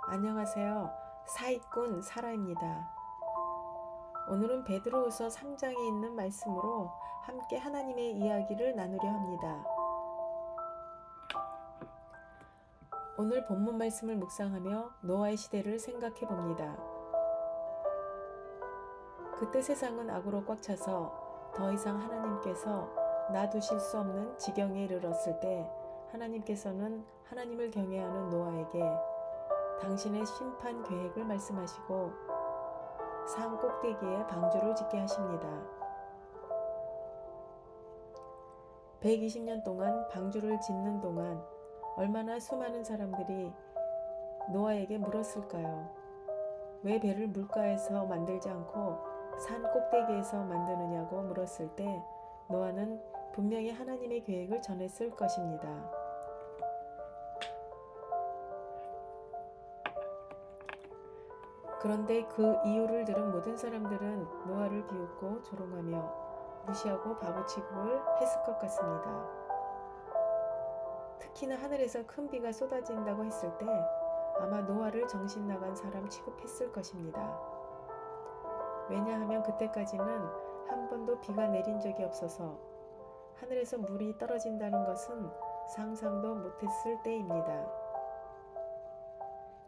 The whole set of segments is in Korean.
안녕하세요. 사익꾼 사라입니다. 오늘은 베드로후서 3장에 있는 말씀으로 함께 하나님의 이야기를 나누려 합니다. 오늘 본문 말씀을 묵상하며 노아의 시대를 생각해 봅니다. 그때 세상은 악으로 꽉 차서 더 이상 하나님께서 놔두실 수 없는 지경에 이르렀을 때 하나님께서는 하나님을 경외하는 노아에게 당신의 심판 계획을 말씀하시고 산 꼭대기에 방주를 짓게 하십니다. 120년 동안 방주를 짓는 동안 얼마나 수많은 사람들이 노아에게 물었을까요? 왜 배를 물가에서 만들지 않고 산 꼭대기에서 만드느냐고 물었을 때 노아는 분명히 하나님의 계획을 전했을 것입니다. 그런데 그 이유를 들은 모든 사람들은 노아를 비웃고 조롱하며 무시하고 바보 취급을 했을 것 같습니다. 특히나 하늘에서 큰 비가 쏟아진다고 했을 때 아마 노아를 정신 나간 사람 취급했을 것입니다. 왜냐하면 그때까지는 한 번도 비가 내린 적이 없어서 하늘에서 물이 떨어진다는 것은 상상도 못했을 때입니다.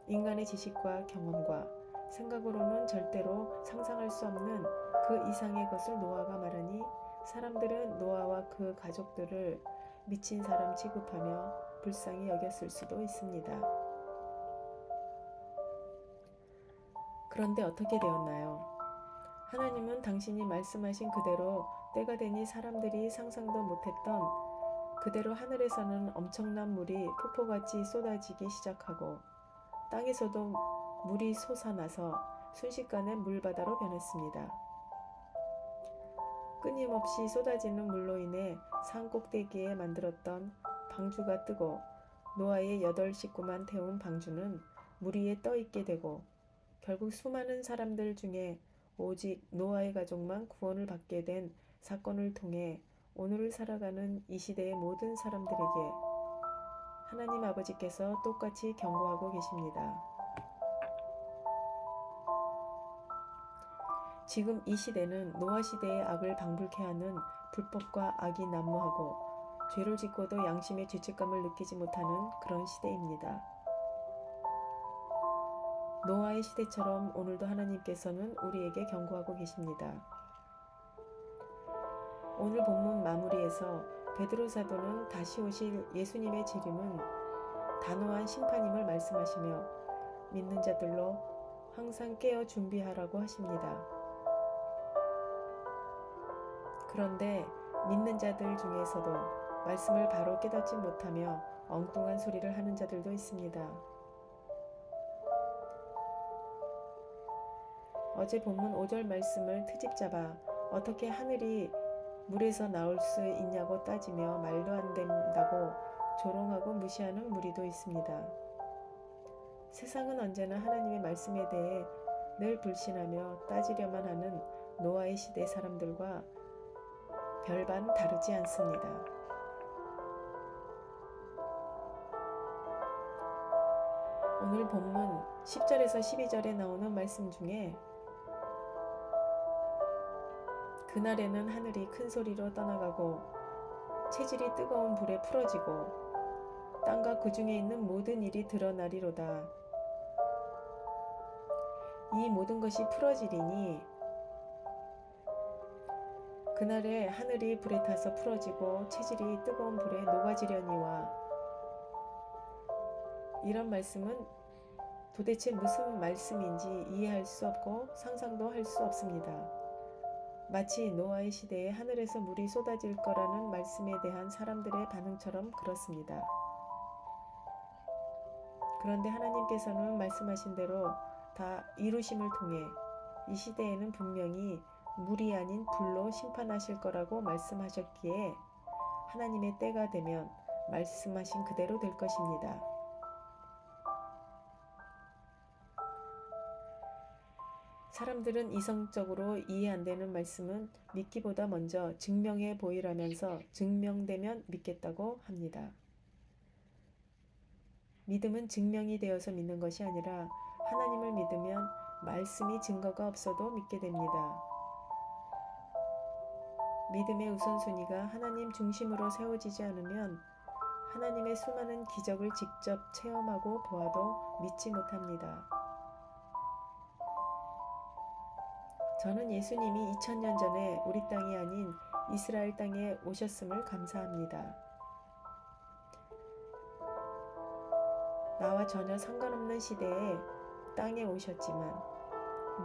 인간의 지식과 경험과 생각으로는 절대로 상상할 수 없는 그 이상의 것을 노아가 말하니 사람들은 노아와 그 가족들을 미친 사람 취급하며 불쌍히 여겼을 수도 있습니다. 그런데 어떻게 되었나요? 하나님은 당신이 말씀하신 그대로 때가 되니 사람들이 상상도 못했던 그대로 하늘에서는 엄청난 물이 폭포같이 쏟아지기 시작하고 땅에서도 물이 솟아나서 순식간에 물바다로 변했습니다. 끊임없이 쏟아지는 물로 인해 산 꼭대기에 만들었던 방주가 뜨고 노아의 8 식구만 태운 방주는 물 위에 떠 있게 되고 결국 수많은 사람들 중에 오직 노아의 가족만 구원을 받게 된 사건을 통해 오늘을 살아가는 이 시대의 모든 사람들에게 하나님 아버지께서 똑같이 경고하고 계십니다. 지금 이 시대는 노아 시대의 악을 방불케 하는 불법과 악이 난무하고 죄를 짓고도 양심의 죄책감을 느끼지 못하는 그런 시대입니다. 노아의 시대처럼 오늘도 하나님께서는 우리에게 경고하고 계십니다. 오늘 본문 마무리에서 베드로 사도는 다시 오실 예수님의 재림은 단호한 심판임을 말씀하시며 믿는 자들로 항상 깨어 준비하라고 하십니다. 그런데 믿는 자들 중에서도 말씀을 바로 깨닫지 못하며 엉뚱한 소리를 하는 자들도 있습니다. 어제 본문 5절 말씀을 트집 잡아 어떻게 하늘이 물에서 나올 수 있냐고 따지며 말도 안 된다고 조롱하고 무시하는 무리도 있습니다. 세상은 언제나 하나님의 말씀에 대해 늘 불신하며 따지려만 하는 노아의 시대 사람들과 별반 다르지 않습니다. 오늘 본문 10절에서 12절에 나오는 말씀 중에 그날에는 하늘이 큰 소리로 떠나가고 체질이 뜨거운 불에 풀어지고 땅과 그 중에 있는 모든 일이 드러나리로다. 이 모든 것이 풀어지리니 그날에 하늘이 불에 타서 풀어지고 체질이 뜨거운 불에 녹아지려니와. 이런 말씀은 도대체 무슨 말씀인지 이해할 수 없고 상상도 할 수 없습니다. 마치 노아의 시대에 하늘에서 물이 쏟아질 거라는 말씀에 대한 사람들의 반응처럼 그렇습니다. 그런데 하나님께서는 말씀하신 대로 다 이루심을 통해 이 시대에는 분명히 물이 아닌 불로 심판하실 거라고 말씀하셨기에 하나님의 때가 되면 말씀하신 그대로 될 것입니다. 사람들은 이성적으로 이해 안 되는 말씀은 믿기보다 먼저 증명해 보이라면서 증명되면 믿겠다고 합니다. 믿음은 증명이 되어서 믿는 것이 아니라 하나님을 믿으면 말씀이 증거가 없어도 믿게 됩니다. 믿음의 우선순위가 하나님 중심으로 세워지지 않으면 하나님의 수많은 기적을 직접 체험하고 보아도 믿지 못합니다. 저는 예수님이 2000년 전에 우리 땅이 아닌 이스라엘 땅에 오셨음을 감사합니다. 나와 전혀 상관없는 시대에 땅에 오셨지만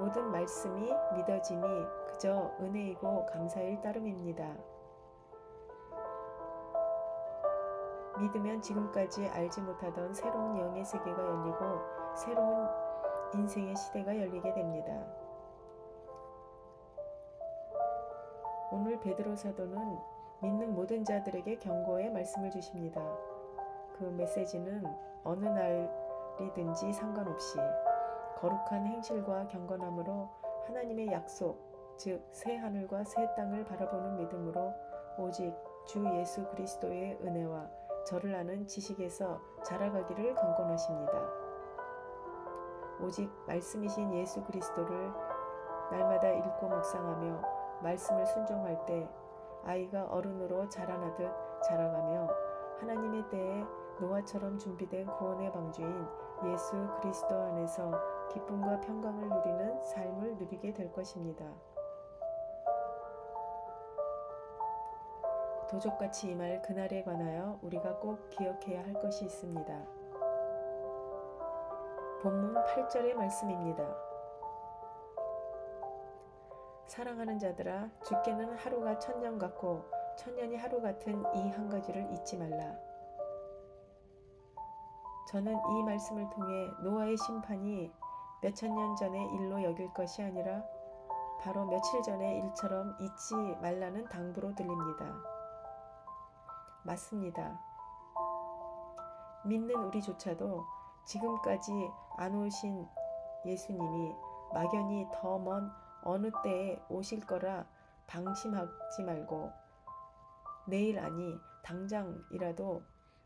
모든 말씀이 믿어짐이 그저 은혜이고 감사일 따름입니다. 믿으면 지금까지 알지 못하던 새로운 영의 세계가 열리고 새로운 인생의 시대가 열리게 됩니다. 오늘 베드로 사도는 믿는 모든 자들에게 경고의 말씀을 주십니다. 그 메시지는 어느 날이든지 상관없이 거룩한 행실과 경건함으로 하나님의 약속, 즉 새 하늘과 새 땅을 바라보는 믿음으로 오직 주 예수 그리스도의 은혜와 저를 아는 지식에서 자라가기를 강권하십니다. 오직 말씀이신 예수 그리스도를 날마다 읽고 묵상하며 말씀을 순종할 때 아이가 어른으로 자라나듯 자라가며 하나님의 때에 노아처럼 준비된 구원의 방주인 예수 그리스도 안에서 기쁨과 평강을 누리는 삶을 누리게 될 것입니다. 도적같이 임할 그날에 관하여 우리가 꼭 기억해야 할 것이 있습니다. 본문 8절의 말씀입니다. 사랑하는 자들아, 주께는 하루가 천년 같고 천년이 하루 같은 이 한 가지를 잊지 말라. 저는 이 말씀을 통해 노아의 심판이 몇천 년 전의 일로 여길 것이 아니라 바로 며칠 전의 일처럼 잊지 말라는 당부로 들립니다. 맞습니다. 믿는 우리조차도 지금까지 안 오신 예수님이 막연히 더 먼 어느 때에 오실 거라 방심하지 말고 내일 아니 당장이라도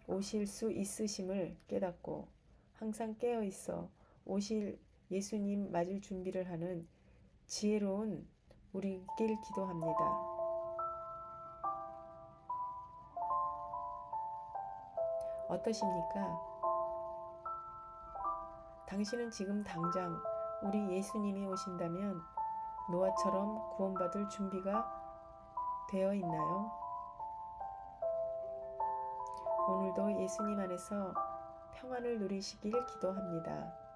오실 수 있으심을 깨닫고 항상 깨어 있어 오실 예수님 맞을 준비를 하는 지혜로운 우리길 기도합니다. 어떠십니까? 당신은 지금 당장 우리 예수님이 오신다면 노아처럼 구원받을 준비가 되어 있나요? 오늘도 예수님 안에서 평안을 누리시길 기도합니다.